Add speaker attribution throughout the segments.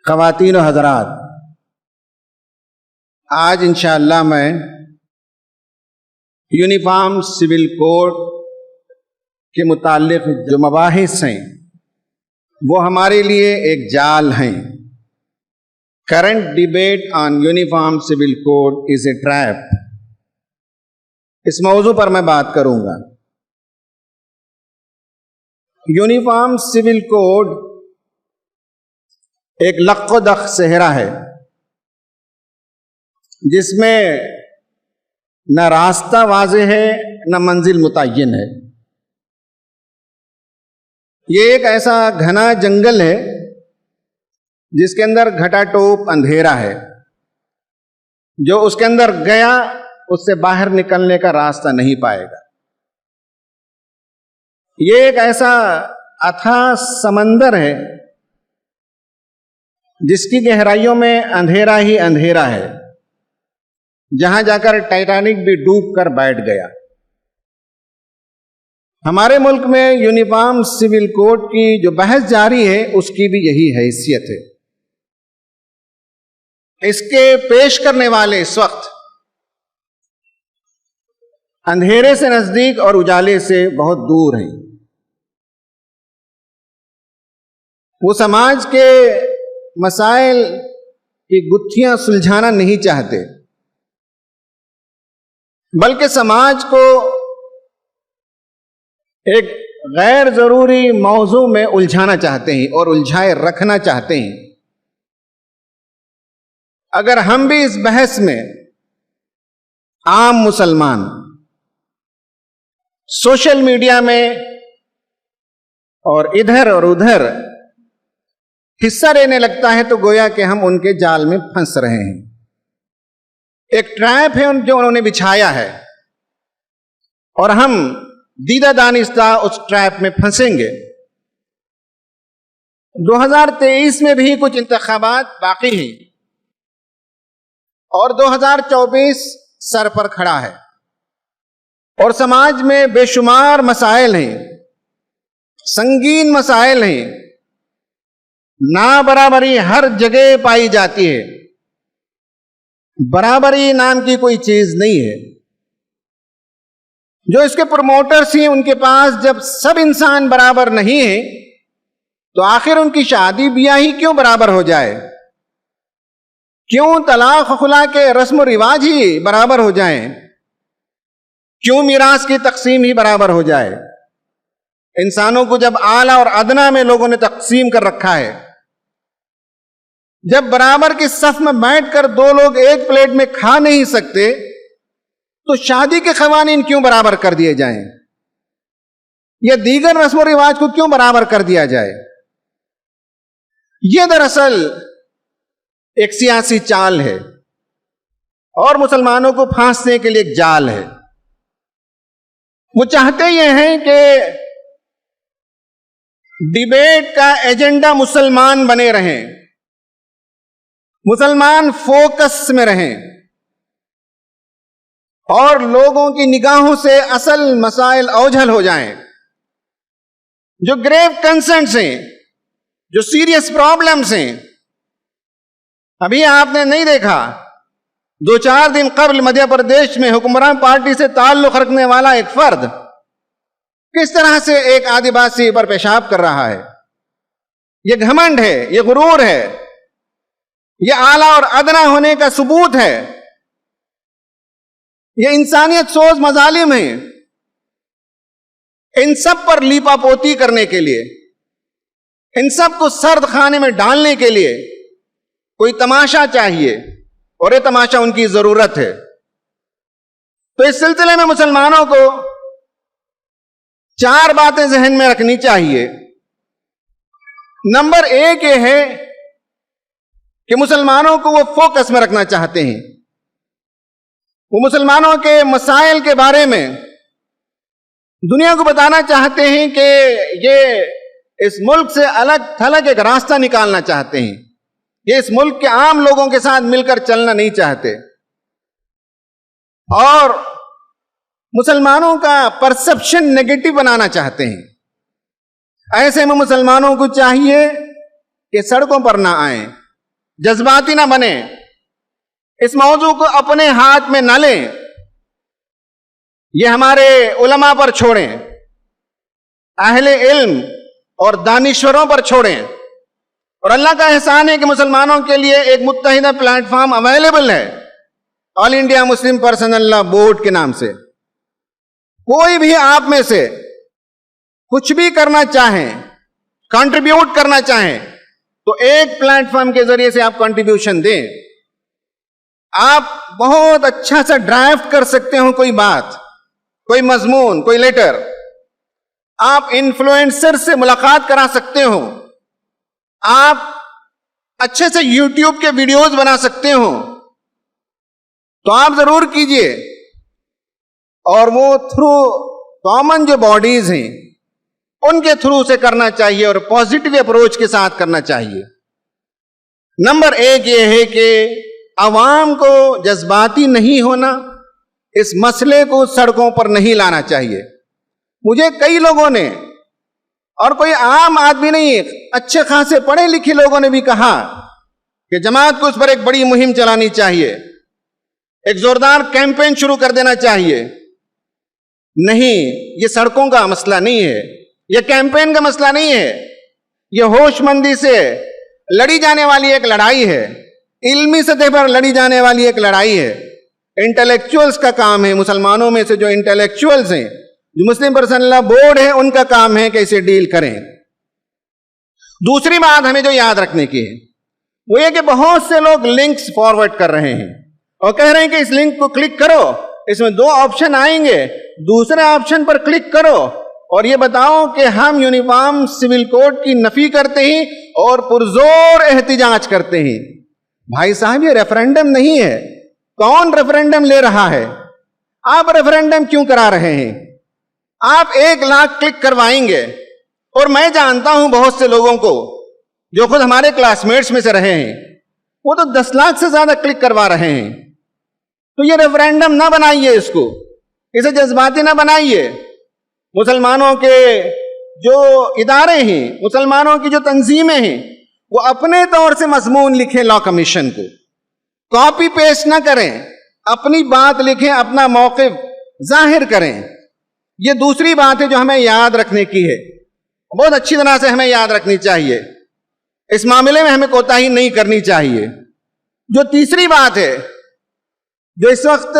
Speaker 1: خواتین و حضرات، آج انشاءاللہ میں یونیفارم سول کوڈ کے متعلق جو مباحث ہیں وہ ہمارے لیے ایک جال ہیں۔ Current debate on uniform civil code is a trap, اس موضوع پر میں بات کروں گا۔ یونیفارم سول کوڈ ایک لق و دق صحرا ہے جس میں نہ راستہ واضح ہے نہ منزل متعین ہے۔ یہ ایک ایسا گھنا جنگل ہے جس کے اندر گھٹا ٹوپ اندھیرا ہے، جو اس کے اندر گیا اس سے باہر نکلنے کا راستہ نہیں پائے گا۔ یہ ایک ایسا اتھاہ سمندر ہے جس کی گہرائیوں میں اندھیرا ہی اندھیرا ہے، جہاں جا کر ٹائٹینک بھی ڈوب کر بیٹھ گیا۔ ہمارے ملک میں یونیفارم سول کوڈ کی جو بحث جاری ہے اس کی بھی یہی حیثیت ہے۔ اس کے پیش کرنے والے اس وقت اندھیرے سے نزدیک اور اجالے سے بہت دور ہیں۔ وہ سماج کے مسائل کی گتھیاں سلجھانا نہیں چاہتے، بلکہ سماج کو ایک غیر ضروری موضوع میں الجھانا چاہتے ہیں اور الجھائے رکھنا چاہتے ہیں۔ اگر ہم بھی اس بحث میں عام مسلمان سوشل میڈیا میں اور ادھر اور ادھر حصہ لینے لگتا ہے تو گویا کہ ہم ان کے جال میں پھنس رہے ہیں۔ ایک ٹریپ ہے جو انہوں نے بچھایا ہے اور ہم دیدہ دانستہ اس ٹریپ میں پھنسیں گے۔ 2023 میں بھی کچھ انتخابات باقی ہیں اور 2024 سر پر کھڑا ہے، اور سماج میں بے شمار مسائل ہیں، سنگین مسائل ہیں۔ نابرابری ہر جگہ پائی جاتی ہے، برابری نام کی کوئی چیز نہیں ہے۔ جو اس کے پروموٹرز ہیں ان کے پاس جب سب انسان برابر نہیں ہیں تو آخر ان کی شادی بیاہ ہی کیوں برابر ہو جائے؟ کیوں طلاق خلا کے رسم و رواج ہی برابر ہو جائیں؟ کیوں میراث کی تقسیم ہی برابر ہو جائے؟ انسانوں کو جب اعلیٰ اور ادنا میں لوگوں نے تقسیم کر رکھا ہے، جب برابر کی صف میں بیٹھ کر دو لوگ ایک پلیٹ میں کھا نہیں سکتے تو شادی کے قوانین کیوں برابر کر دیے جائیں یا دیگر رسم و رواج کو کیوں برابر کر دیا جائے؟ یہ دراصل ایک سیاسی چال ہے اور مسلمانوں کو پھانسنے کے لیے ایک جال ہے۔ وہ چاہتے یہ ہیں کہ ڈیبیٹ کا ایجنڈا مسلمان بنے رہیں، مسلمان فوکس میں رہیں اور لوگوں کی نگاہوں سے اصل مسائل اوجھل ہو جائیں۔ جو گریو کنسرنز ہیں، جو سیریس پرابلمز ہیں، ابھی آپ نے نہیں دیکھا 2-4 دن قبل مدھیہ پردیش میں حکمران پارٹی سے تعلق رکھنے والا ایک فرد کس طرح سے ایک آدیواسی پر پیشاب کر رہا ہے؟ یہ گھمنڈ ہے، یہ غرور ہے، یہ اعلیٰ اور ادنا ہونے کا ثبوت ہے، یہ انسانیت سوز مظالم ہیں۔ ان سب پر لیپا پوتی کرنے کے لیے، ان سب کو سرد خانے میں ڈالنے کے لیے کوئی تماشا چاہیے، اور یہ تماشا ان کی ضرورت ہے۔ تو اس سلسلے میں مسلمانوں کو 4 باتیں ذہن میں رکھنی چاہیے۔ نمبر 1 یہ ہے کہ مسلمانوں کو وہ فوکس میں رکھنا چاہتے ہیں، وہ مسلمانوں کے مسائل کے بارے میں دنیا کو بتانا چاہتے ہیں کہ یہ اس ملک سے الگ تھلگ ایک راستہ نکالنا چاہتے ہیں، یہ اس ملک کے عام لوگوں کے ساتھ مل کر چلنا نہیں چاہتے، اور مسلمانوں کا پرسپشن نیگیٹو بنانا چاہتے ہیں۔ ایسے میں مسلمانوں کو چاہیے کہ سڑکوں پر نہ آئیں، جذباتی نہ بنے, اس موضوع کو اپنے ہاتھ میں نہ لیں, یہ ہمارے علماء پر چھوڑیں, اہل علم اور دانشوروں پر چھوڑیں. اور اللہ کا احسان ہے کہ مسلمانوں کے لیے ایک متحدہ پلیٹ فارم اویلیبل ہے, آل انڈیا مسلم پرسنل لا بورڈ کے نام سے. کوئی بھی آپ میں سے کچھ بھی کرنا چاہیں, کنٹریبیوٹ کرنا چاہیں, تو ایک پلیٹ فارم کے ذریعے سے آپ کنٹریبیوشن دیں. آپ بہت اچھا سا ڈرافٹ کر سکتے ہو کوئی بات, کوئی مضمون, کوئی لیٹر. آپ انفلوئنسر سے ملاقات کرا سکتے ہو, آپ اچھے سے یوٹیوب کے ویڈیوز بنا سکتے ہو, تو آپ ضرور کیجئے. اور وہ تھرو کامن جو باڈیز ہیں ان کے تھرو سے کرنا چاہیے اور پازیٹیو اپروچ کے ساتھ کرنا چاہیے. نمبر ایک یہ ہے کہ عوام کو جذباتی نہیں ہونا, اس مسئلے کو سڑکوں پر نہیں لانا چاہیے. مجھے کئی لوگوں نے, اور کوئی عام آدمی نہیں, اچھے خاصے پڑھے لکھے لوگوں نے بھی کہا کہ جماعت کو اس پر ایک بڑی مہم چلانی چاہیے, ایک زوردار کیمپین شروع کر دینا چاہیے. نہیں, یہ سڑکوں کا مسئلہ نہیں ہے, یہ کیمپین کا مسئلہ نہیں ہے, یہ ہوش مندی سے لڑی جانے والی ایک لڑائی ہے, علمی سطح پر لڑی جانے والی ایک لڑائی ہے. انٹلیکچوئلز کا کام ہے, مسلمانوں میں سے جو انٹلیکچوئلز ہیں, جو مسلم پرسنل لا بورڈ ہے, ان کا کام ہے کہ اسے ڈیل کریں. دوسری بات ہمیں جو یاد رکھنے کی ہے وہ یہ کہ بہت سے لوگ لنکس فارورڈ کر رہے ہیں اور کہہ رہے ہیں کہ اس لنک کو کلک کرو, اس میں 2 آپشن آئیں گے, دوسرے آپشن پر کلک کرو اور یہ بتاؤ کہ ہم یونیفارم سول کوڈ کی نفی کرتے ہیں اور پرزور احتجاج کرتے ہیں. بھائی صاحب, یہ ریفرینڈم نہیں ہے. کون ریفرینڈم لے رہا ہے؟ آپ ریفرینڈم کیوں کرا رہے ہیں؟ آپ 1 لاکھ کلک کروائیں گے, اور میں جانتا ہوں بہت سے لوگوں کو جو خود ہمارے کلاس میٹس میں سے رہے ہیں, وہ تو 10 لاکھ سے زیادہ کلک کروا رہے ہیں. تو یہ ریفرینڈم نہ بنائیے, اس کو, اسے جذباتی نہ بنائیے. مسلمانوں کے جو ادارے ہیں, مسلمانوں کی جو تنظیمیں ہیں, وہ اپنے طور سے مضمون لکھیں, لا کمیشن کو کاپی پیسٹ نہ کریں, اپنی بات لکھیں, اپنا موقف ظاہر کریں. یہ دوسری بات ہے جو ہمیں یاد رکھنے کی ہے, بہت اچھی طرح سے ہمیں یاد رکھنی چاہیے. اس معاملے میں ہمیں کوتاہی نہیں کرنی چاہیے. جو تیسری بات ہے جو اس وقت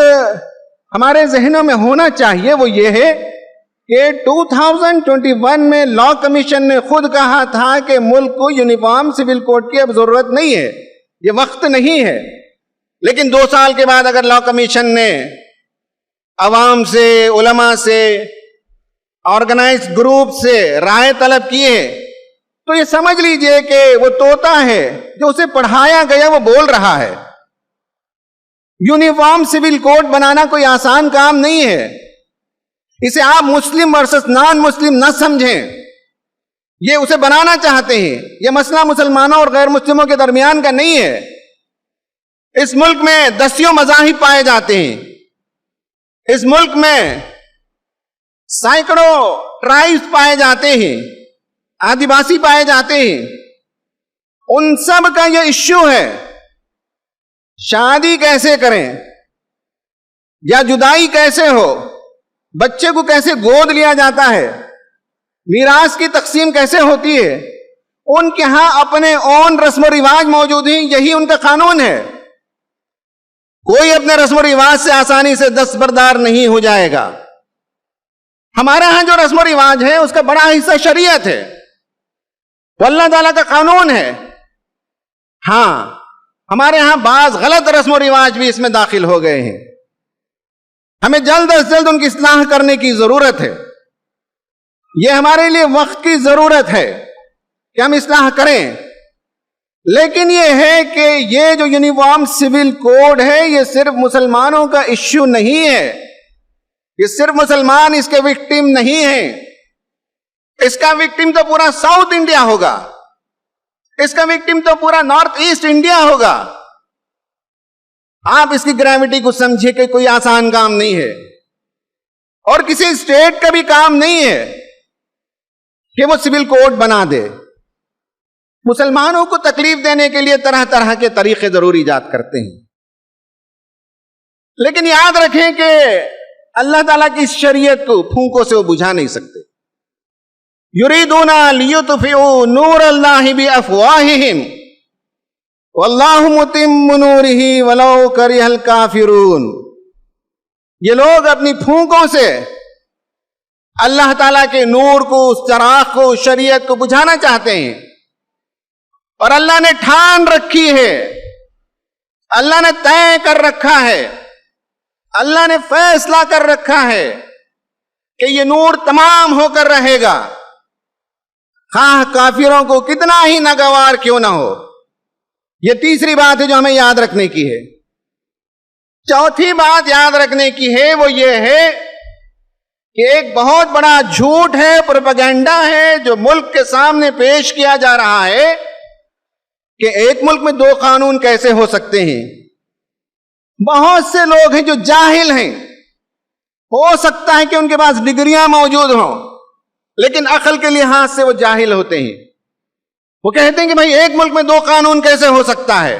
Speaker 1: ہمارے ذہنوں میں ہونا چاہیے وہ یہ ہے کہ 2021 میں لا کمیشن نے خود کہا تھا کہ ملک کو یونیفارم سول کوڈ کی اب ضرورت نہیں ہے, یہ وقت نہیں ہے. لیکن 2 سال کے بعد اگر لا کمیشن نے عوام سے, علماء سے, آرگنائز گروپ سے رائے طلب کی ہے, تو یہ سمجھ لیجئے کہ وہ طوطا ہے جو اسے پڑھایا گیا وہ بول رہا ہے. یونیفارم سول کوڈ بنانا کوئی آسان کام نہیں ہے. اسے آپ مسلم ورسس نان مسلم نہ سمجھیں, یہ اسے بنانا چاہتے ہیں. یہ مسئلہ مسلمانوں اور غیر مسلموں کے درمیان کا نہیں ہے. اس ملک میں 10 مذاہب پائے جاتے ہیں, اس ملک میں سینکڑوں ٹرائبز پائے جاتے ہیں, آدیواسی پائے جاتے ہیں. ان سب کا یہ ایشو ہے, شادی کیسے کریں یا جدائی کیسے ہو, بچے کو کیسے گود لیا جاتا ہے, میراث کی تقسیم کیسے ہوتی ہے. ان کے ہاں اپنے اون رسم و رواج موجود ہیں, یہی ان کا قانون ہے. کوئی اپنے رسم و رواج سے آسانی سے دستبردار نہیں ہو جائے گا. ہمارے ہاں جو رسم و رواج ہے اس کا بڑا حصہ شریعت ہے, وہ اللہ تعالیٰ کا قانون ہے. ہاں, ہمارے ہاں بعض غلط رسم و رواج بھی اس میں داخل ہو گئے ہیں. ہمیں جلد از جلد ان کی اصلاح کرنے کی ضرورت ہے. یہ ہمارے لیے وقت کی ضرورت ہے کہ ہم اصلاح کریں. لیکن یہ ہے کہ یہ جو یونیفارم سول کوڈ ہے یہ صرف مسلمانوں کا ایشو نہیں ہے, یہ صرف مسلمان اس کے وکٹم نہیں ہیں. اس کا وکٹم تو پورا ساؤتھ انڈیا ہوگا, اس کا وکٹم تو پورا نارتھ ایسٹ انڈیا ہوگا. آپ اس کی گریوٹی کو سمجھے کہ کوئی آسان کام نہیں ہے, اور کسی اسٹیٹ کا بھی کام نہیں ہے کہ وہ سول کوڈ بنا دے. مسلمانوں کو تکلیف دینے کے لیے طرح طرح کے طریقے ضرور ایجاد کرتے ہیں، لیکن یاد رکھیں کہ اللہ تعالیٰ کی اس شریعت کو پھونکوں سے وہ بجھا نہیں سکتے۔ یریدون لیطفئوا نور اللہ بافواہہم واللہ متم نورہ ولو کرہ الکافرون۔ یہ لوگ اپنی پھونکوں سے اللہ تعالیٰ کے نور کو، اس چراغ کو، اس شریعت کو بجھانا چاہتے ہیں، اور اللہ نے ٹھان رکھی ہے، اللہ نے طے کر رکھا ہے، اللہ نے فیصلہ کر رکھا ہے کہ یہ نور تمام ہو کر رہے گا، خواہ کافروں کو کتنا ہی ناگوار کیوں نہ ہو۔ یہ تیسری بات ہے جو ہمیں یاد رکھنے کی ہے۔ چوتھی بات یاد رکھنے کی ہے وہ یہ ہے کہ ایک بہت بڑا جھوٹ ہے، پروپیگنڈا ہے جو ملک کے سامنے پیش کیا جا رہا ہے کہ ایک ملک میں 2 قانون کیسے ہو سکتے ہیں۔ بہت سے لوگ ہیں جو جاہل ہیں، ہو سکتا ہے کہ ان کے پاس ڈگریاں موجود ہوں، لیکن عقل کے لحاظ سے وہ جاہل ہوتے ہیں۔ وہ کہتے ہیں کہ بھائی ایک ملک میں 2 قانون کیسے ہو سکتا ہے۔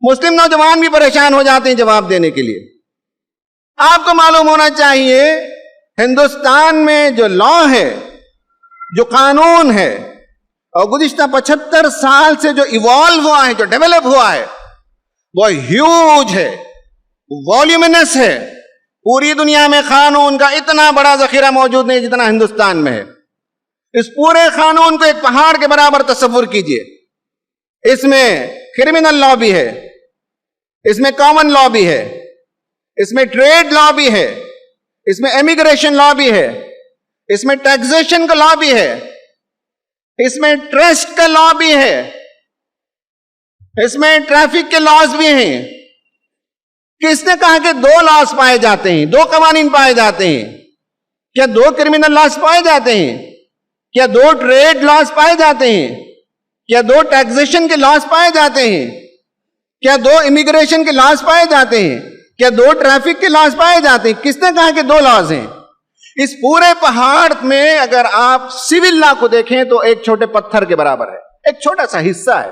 Speaker 1: مسلم نوجوان بھی پریشان ہو جاتے ہیں جواب دینے کے لیے۔ آپ کو معلوم ہونا چاہیے ہندوستان میں جو لا ہے، جو قانون ہے، اور گزشتہ 75 سال سے جو ایوالو ہوا ہے، جو ڈیولپ ہوا ہے، وہ ہیوج ہے، والیومنس ہے۔ پوری دنیا میں قانون کا اتنا بڑا ذخیرہ موجود نہیں جتنا ہندوستان میں ہے۔ اس پورے قانون کو ایک پہاڑ کے برابر تصور کیجئے۔ اس میں کرمنل لا بھی ہے، اس میں کامن لا بھی ہے، اس میں ٹریڈ لا بھی ہے، اس میں امیگریشن لا بھی ہے، اس میں ٹیکسیشن کا لا بھی ہے، اس میں ٹرسٹ کا لا بھی ہے، اس میں ٹریفک کے لاز بھی ہیں۔ کس نے کہا کہ 2 لاز پائے جاتے ہیں، 2 قوانین پائے جاتے ہیں؟ کیا 2 کرمنل لاز پائے جاتے ہیں؟ کیا 2 ٹریڈ لاز پائے جاتے ہیں؟ کیا 2 ٹیکسیشن کے لاز پائے جاتے ہیں؟ کیا 2 امیگریشن کے لاز پائے جاتے ہیں؟ کیا 2 ٹریفک کے لاز پائے جاتے ہیں؟ کس نے کہا کہ 2 لاز ہیں؟ اس پورے پہاڑ میں اگر آپ سول لا کو دیکھیں تو ایک چھوٹے پتھر کے برابر ہے، ایک چھوٹا سا حصہ ہے۔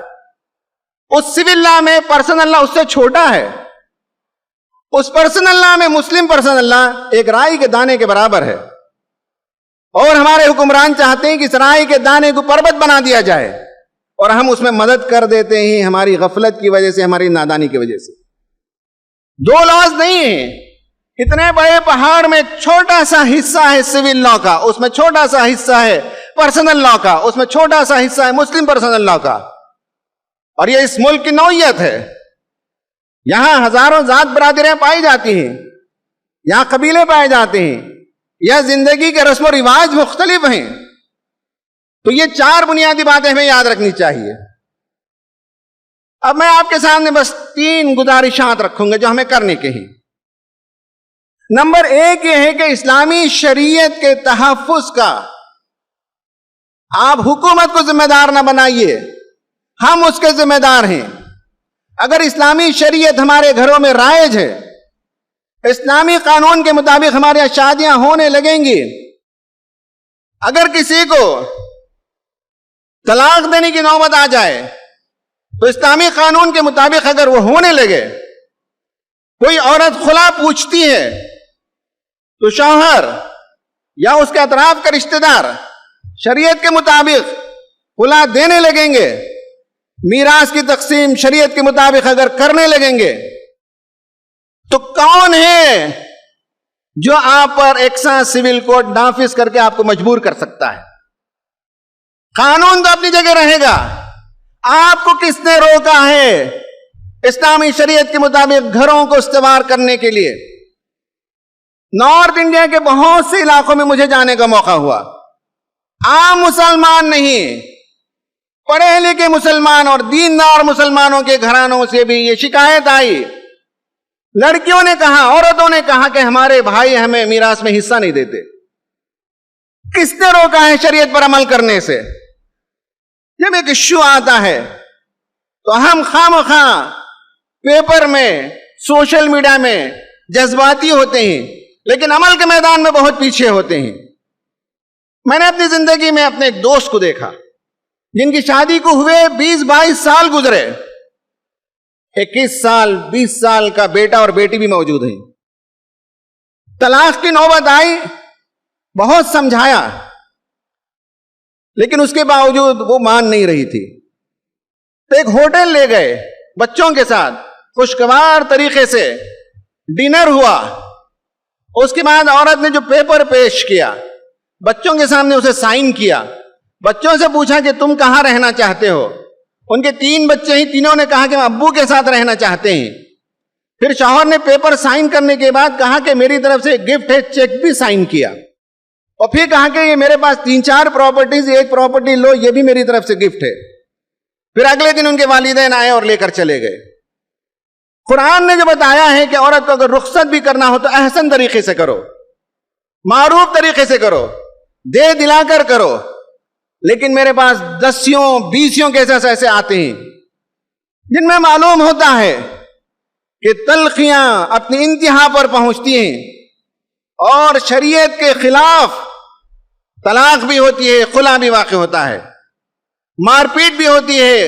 Speaker 1: اس سول لا میں پرسنل لا اس سے چھوٹا ہے۔ اس پرسنل لا میں مسلم پرسنل لا ایک رائی کے دانے کے برابر ہے، اور ہمارے حکمران چاہتے ہیں کہ اس رائی کے دانے کو پربت بنا دیا جائے، اور ہم اس میں مدد کر دیتے ہیں ہماری غفلت کی وجہ سے، ہماری نادانی کی وجہ سے۔ 2 لاز نہیں ہیں، اتنے بڑے پہاڑ میں چھوٹا سا حصہ ہے سول لا کا، اس میں چھوٹا سا حصہ ہے پرسنل لا کا، اس میں چھوٹا سا حصہ ہے مسلم پرسنل لا کا۔ اور یہ اس ملک کی نوعیت ہے۔ یہاں ہزاروں ذات برادریاں پائی جاتی ہیں، یہاں قبیلے پائے جاتے ہیں، یہاں زندگی کے رسم و رواج مختلف ہیں۔ تو یہ 4 بنیادی باتیں ہمیں یاد رکھنی چاہیے۔ اب میں آپ کے سامنے بس 3 گزارشات رکھوں گا جو ہمیں کرنے کے ہیں۔ نمبر 1 یہ ہے کہ اسلامی شریعت کے تحفظ کا آپ حکومت کو ذمہ دار نہ بنائیے، ہم اس کے ذمہ دار ہیں۔ اگر اسلامی شریعت ہمارے گھروں میں رائج ہے، اسلامی قانون کے مطابق ہمارے یہاں شادیاں ہونے لگیں گی، اگر کسی کو طلاق دینے کی نوبت آ جائے تو اسلامی قانون کے مطابق اگر وہ ہونے لگے، کوئی عورت خلا پوچھتی ہے تو شوہر یا اس کے اطراف کے رشتہ دار شریعت کے مطابق خلا دینے لگیں گے، میراث کی تقسیم شریعت کے مطابق اگر کرنے لگیں گے، تو کون ہے جو آپ پر ایکسا سول کوڈ نافذ کر کے آپ کو مجبور کر سکتا ہے؟ قانون تو اپنی جگہ رہے گا، آپ کو کس نے روکا ہے اسلامی شریعت کے مطابق گھروں کو استوار کرنے کے لیے؟ نارتھ انڈیا کے بہت سے علاقوں میں مجھے جانے کا موقع ہوا، عام مسلمان نہیں، پڑھے لکھے مسلمان اور دیندار مسلمانوں کے گھرانوں سے بھی یہ شکایت آئی۔ لڑکیوں نے کہا، عورتوں نے کہا کہ ہمارے بھائی ہمیں میراث میں حصہ نہیں دیتے۔ کس نے روکا ہے شریعت پر عمل کرنے سے؟ جب ایک ایشو آتا ہے تو ہم خواہ پیپر میں، سوشل میڈیا میں جذباتی ہوتے ہیں، لیکن عمل کے میدان میں بہت پیچھے ہوتے ہیں۔ میں نے اپنی زندگی میں اپنے ایک دوست کو دیکھا، جن کی شادی کو ہوئے 20-22 سال گزرے، 21 سال 20 سال کا بیٹا اور بیٹی بھی موجود ہیں، طلاق کی نوبت آئی، بہت سمجھایا لیکن اس کے باوجود وہ مان نہیں رہی تھی، تو ایک ہوٹل لے گئے بچوں کے ساتھ، خوشگوار طریقے سے ڈنر ہوا، اس کے بعد عورت نے جو پیپر پیش کیا بچوں کے سامنے اسے سائن کیا، بچوں سے پوچھا کہ تم کہاں رہنا چاہتے ہو، ان کے 3 بچے ہیں، تینوں نے کہا کہ ہم ابو کے ساتھ رہنا چاہتے ہیں۔ پھر شوہر نے پیپر سائن کرنے کے بعد کہا کہ میری طرف سے گفٹ ہے، چیک بھی سائن کیا، اور پھر کہا کہ یہ میرے پاس 3-4 پراپرٹیز، ایک پراپرٹی لو، یہ بھی میری طرف سے گفٹ ہے۔ پھر اگلے دن ان کے والدین آئے اور لے کر چلے گئے۔ قرآن نے جو بتایا ہے کہ عورت کو اگر رخصت بھی کرنا ہو تو احسن طریقے سے کرو، معروف طریقے سے کرو، دے دلا کر کرو، لیکن میرے پاس 10-20 کیسز ایسے آتے ہیں جن میں معلوم ہوتا ہے کہ تلخیاں اپنی انتہا پر پہنچتی ہیں اور شریعت کے خلاف طلاق بھی ہوتی ہے، خلا بھی واقع ہوتا ہے، مار پیٹ بھی ہوتی ہے،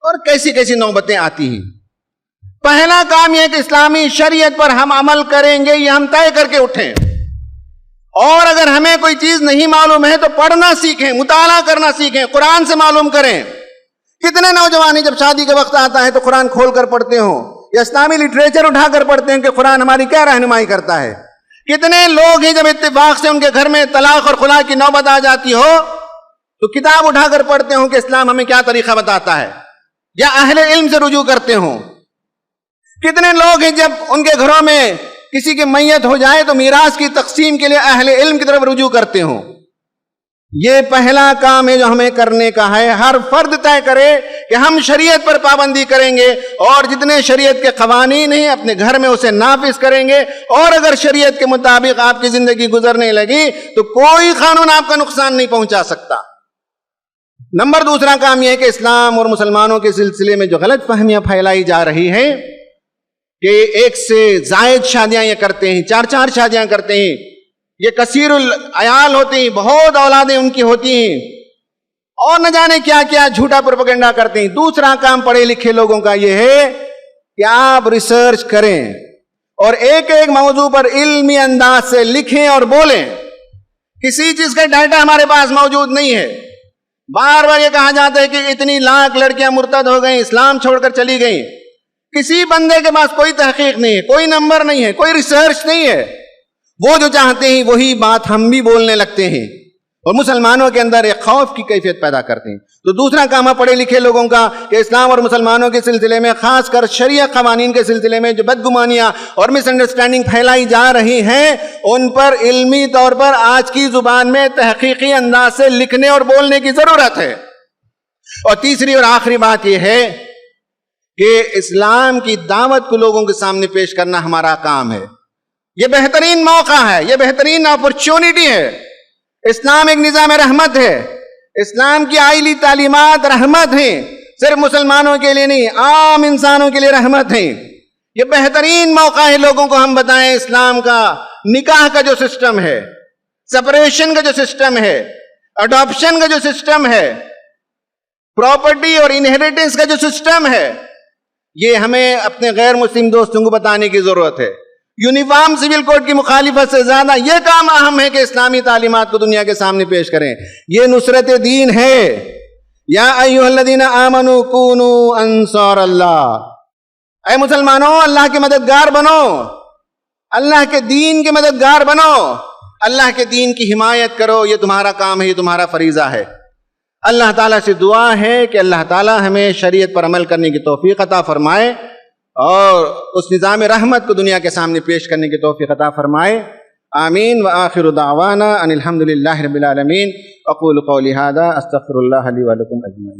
Speaker 1: اور کیسی کیسی نوبتیں آتی ہیں۔ پہلا کام یہ کہ اسلامی شریعت پر ہم عمل کریں گے، یہ ہم طے کر کے اٹھیں، اور اگر ہمیں کوئی چیز نہیں معلوم ہے تو پڑھنا سیکھیں، مطالعہ کرنا سیکھیں، قرآن سے معلوم کریں۔ کتنے نوجوان جب شادی کا وقت آتا ہے تو قرآن کھول کر پڑھتے ہوں یا اسلامی لٹریچر اٹھا کر پڑھتے ہیں کہ قرآن ہماری کیا رہنمائی کرتا ہے۔ کتنے لوگ ہیں جب اتفاق سے ان کے گھر میں طلاق اور خلا کی نوبت آ جاتی ہو تو کتاب اٹھا کر پڑھتے ہوں کہ اسلام ہمیں کیا طریقہ بتاتا ہے، یا اہل علم سے رجوع کرتے ہوں۔ کتنے لوگ ہیں جب ان کے گھروں میں کسی کی میت ہو جائے تو میراث کی تقسیم کے لیے اہل علم کی طرف رجوع کرتے ہوں۔ یہ پہلا کام ہے جو ہمیں کرنے کا ہے۔ ہر فرد طے کرے کہ ہم شریعت پر پابندی کریں گے، اور جتنے شریعت کے قوانین ہیں اپنے گھر میں اسے نافذ کریں گے، اور اگر شریعت کے مطابق آپ کی زندگی گزرنے لگی تو کوئی قانون آپ کا نقصان نہیں پہنچا سکتا۔ نمبر دوسرا کام یہ ہے کہ اسلام اور مسلمانوں کے سلسلے میں جو غلط فہمیاں پھیلائی جا رہی ہیں کہ ایک سے زائد شادیاں یہ کرتے ہیں، 4 شادیاں کرتے ہیں، یہ کثیر العیال ہوتے ہیں، بہت اولادیں ان کی ہوتی ہیں، اور نہ جانے کیا کیا جھوٹا پروپیگنڈا کرتے ہیں۔ دوسرا کام پڑھے لکھے لوگوں کا یہ ہے کہ آپ ریسرچ کریں اور ایک ایک موضوع پر علمی انداز سے لکھیں اور بولیں۔ کسی چیز کا ڈیٹا ہمارے پاس موجود نہیں ہے۔ بار بار یہ کہا جاتا ہے کہ اتنی لاکھ لڑکیاں مرتد ہو گئیں، اسلام چھوڑ کر چلی گئیں۔ کسی بندے کے پاس کوئی تحقیق نہیں ہے، کوئی نمبر نہیں ہے، کوئی ریسرچ نہیں ہے۔ وہ جو چاہتے ہیں وہی بات ہم بھی بولنے لگتے ہیں اور مسلمانوں کے اندر ایک خوف کی کیفیت پیدا کرتے ہیں۔ تو دوسرا کام ہے پڑھے لکھے لوگوں کا کہ اسلام اور مسلمانوں کے سلسلے میں، خاص کر شرعیہ قوانین کے سلسلے میں جو بدگمانیاں اور مس انڈرسٹینڈنگ پھیلائی جا رہی ہیں ان پر علمی طور پر آج کی زبان میں تحقیقی انداز سے لکھنے اور بولنے کی ضرورت ہے۔ اور تیسری اور آخری بات یہ ہے کہ اسلام کی دعوت کو لوگوں کے سامنے پیش کرنا ہمارا کام ہے۔ یہ بہترین موقع ہے، یہ بہترین اپرچونٹی ہے۔ اسلام ایک نظام رحمت ہے، اسلام کی آئلی تعلیمات رحمت ہیں، صرف مسلمانوں کے لیے نہیں، عام انسانوں کے لیے رحمت ہیں۔ یہ بہترین موقع ہے لوگوں کو ہم بتائیں اسلام کا نکاح کا جو سسٹم ہے، سپریشن کا جو سسٹم ہے، اڈاپشن کا جو سسٹم ہے، پراپرٹی اور انہیریٹنس کا جو سسٹم ہے، یہ ہمیں اپنے غیر مسلم دوستوں کو بتانے کی ضرورت ہے۔ یونیفارم سول کوڈ کی مخالفت سے زیادہ یہ کام اہم ہے کہ اسلامی تعلیمات کو دنیا کے سامنے پیش کریں۔ یہ نصرت دین ہے۔ یا ایھا الذین آمنوا کونوا انصار اللہ، اے مسلمانوں اللہ کے مددگار بنو، اللہ کے دین کے مددگار بنو، اللہ کے دین کی حمایت کرو، یہ تمہارا کام ہے، یہ تمہارا فریضہ ہے۔ اللہ تعالیٰ سے دعا ہے کہ اللہ تعالیٰ ہمیں شریعت پر عمل کرنے کی توفیق عطا فرمائے اور اس نظام رحمت کو دنیا کے سامنے پیش کرنے کی توفیق عطا فرمائے۔ آمین۔ وآخر دعوانا ان الحمد للہ رب العالمین۔ اقول قولی ھذا استغفر اللہ لی ولکم اجمعین۔